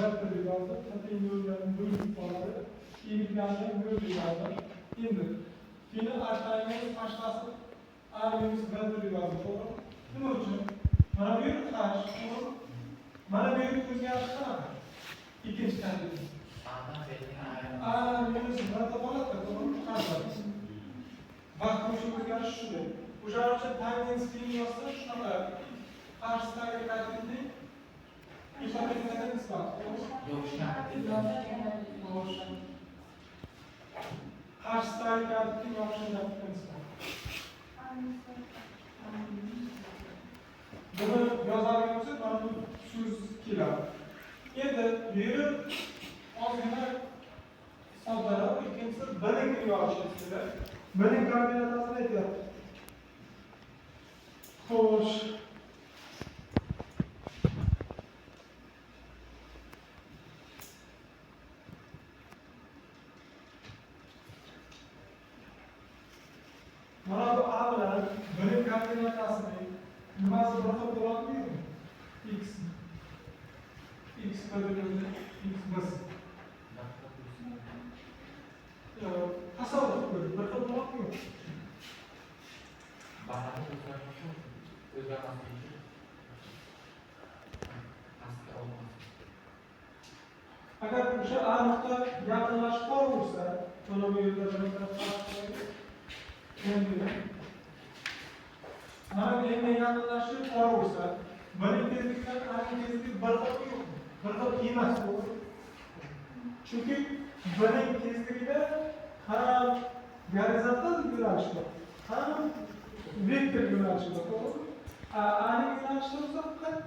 Yazdı, tabii yolların bölüm bağları, iyiliklerden bölüm bağları, indir. Yine aşağıya başlasın, ağabeyimiz gazı yazdı olur. Bunun için, bana büyük taş olur, bana büyük rüzgar çıkar. İkinci kendisi. Ağabeyimiz gazı bağlı da olur, çıkarlar. Bak bu şu rüzgar şurada. Bu şartça tangents bilmiyorsa şuna da karşısına geldiğinde İfadelerin ispatı. Karşısına geldiğinde yokuşun yaptığını ispatı. Bunu yazarlarımızı bana bu söz kila. Yedi, yürü, o zaman savdara, ikincisi benim gibi açısıyla. Benim kombinatasını ediyor. Hoş. Mana bu A bilan bölüm kombinatsiyasini nimasi bir xil bo'ladimi? X bölümünde X bas. Tasavvur bölüm bir xil bo'ladimi? Agar o'sha A nuqta yaqinlashib qolaversa, mana bu yerda bir mana bu eng yaqinlashib qolaversa, buning tezlikdan A'ning tezligi bir xil yo'q. Bir xil emas bu. Chunki buning tezligida ham gorizontal yo'nalish bor, ham vektor yo'nalishi bor, to'g'rimi? A'ning yo'nalishi esa faqat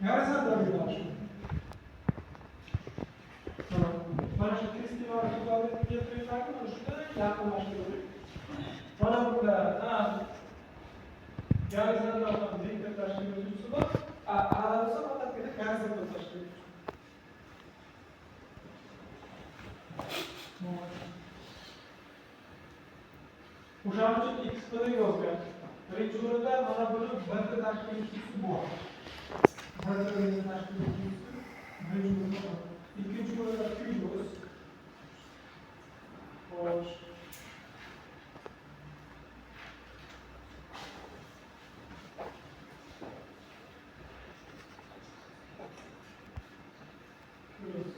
gorizontal yo'nalish bor. Mana shu festival ibodatga keltirishlarni shunday yaqinlashtirdik. Mana bunda gorizontal vektor tashkilotchisi bor, a'losi faqatgina gorizontal tashkilotchi. O'shaning uchun x bilan yozgan. Birinchi o'rinda mana buni birga tashkilotchisi bor. Birga tashkilotchisi birinchi o'rinda. İkinci burada Q'yuz. Hoş. Q'yuz.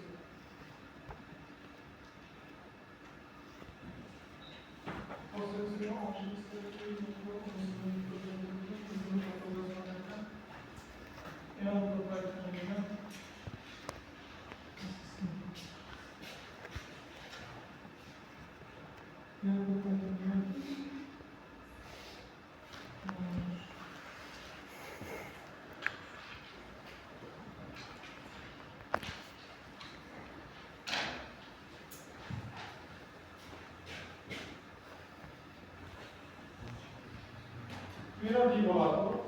Biraz iyi oldu.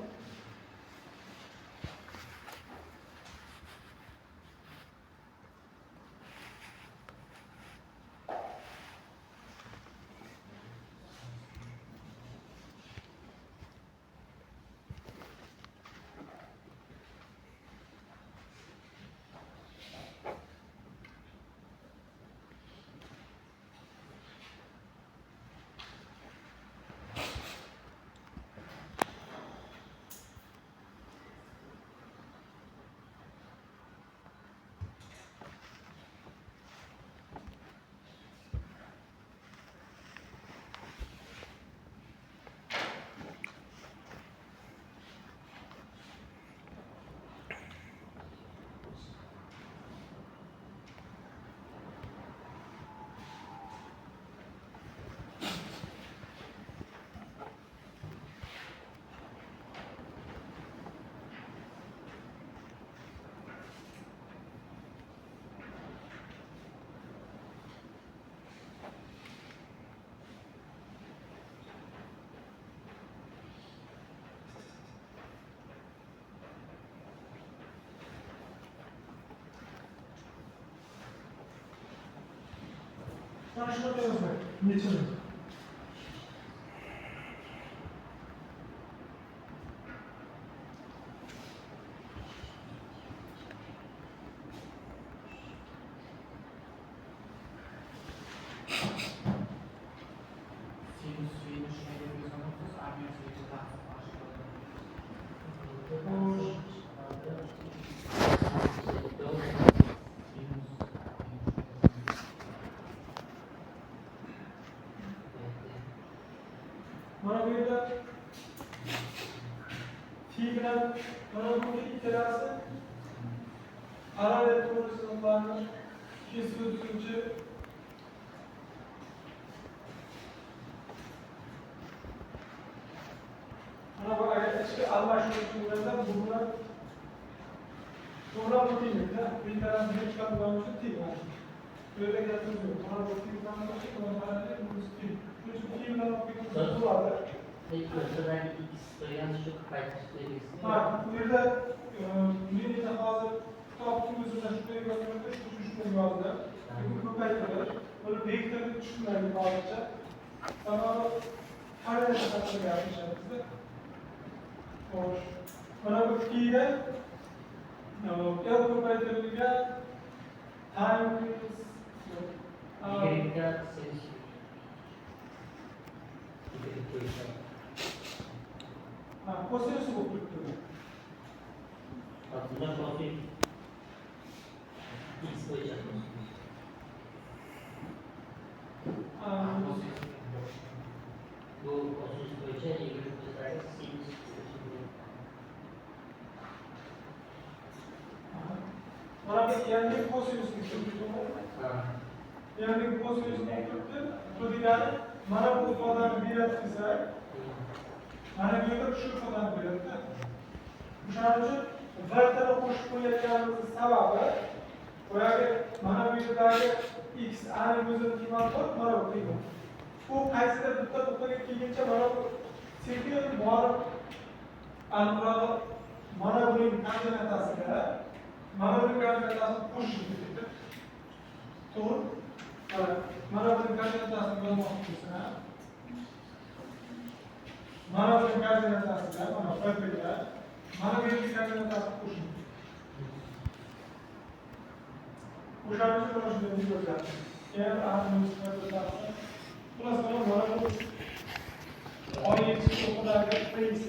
Başka bir yazı. Geçelim. aynan mana bu ikkalasi parallel to'g'risidagi kesuvchi mana bu ichki almashuvchilarda bunlar to'g'ri o'taylikda bir taraf bir chiqadigan uchun tegadi. Böyle gapimiz yo'q. Mana bu tiyildan boshqa tomonlarga bunisi tiyil. Shuning uchun tiyildan olib bo'ladi. Peki o'rtadagi x qo'ygan shu qaytishlik. Ha, bu yerda men endi hozir kitobning o'zida shunday yoziladi, shunday yozdi. Bu ko'paytirib, buni vektorga tushunmaydi hozircha. Sababi parallel haqida gapiryapmiz. Xo'sh. Mana bu tiyda el ko'paytirilgan times Yigirmaga sekiz. kosinus bo'lib turibdi. Aslında kosin x koyacağız. Bu kosinus koyacağız. Yigirmaga sekiz. Mana bu yangi kosinus turibdi. Yangi kosinus turibdi. Bu degani mana bu ifodani beradi desak, mana bu yerda shu ifodani beradi. O'shaning uchun vaqtini qo'shib qo'yayotganimiz sababi boyagi mana bu yerdagi x ani o'zini qiymat bor, mana bu qiymat. Bu qaysidir bitta nuqtaga kelguncha mana bu sekin borib aniqrog'i mana buning koordinatasiga mana bu koordinatasini qo'shish kerak. To'g'ri? Mana bu koordinatasini bilmoqchi bo'lsa, mana bu koordinatasiga mana ppga mana bu koordinatasini qo'shing. O'shaning uchun mana shunday yoziladi. Keyin aniq koordinatasi plus mana bu oy x to'g'ridagi x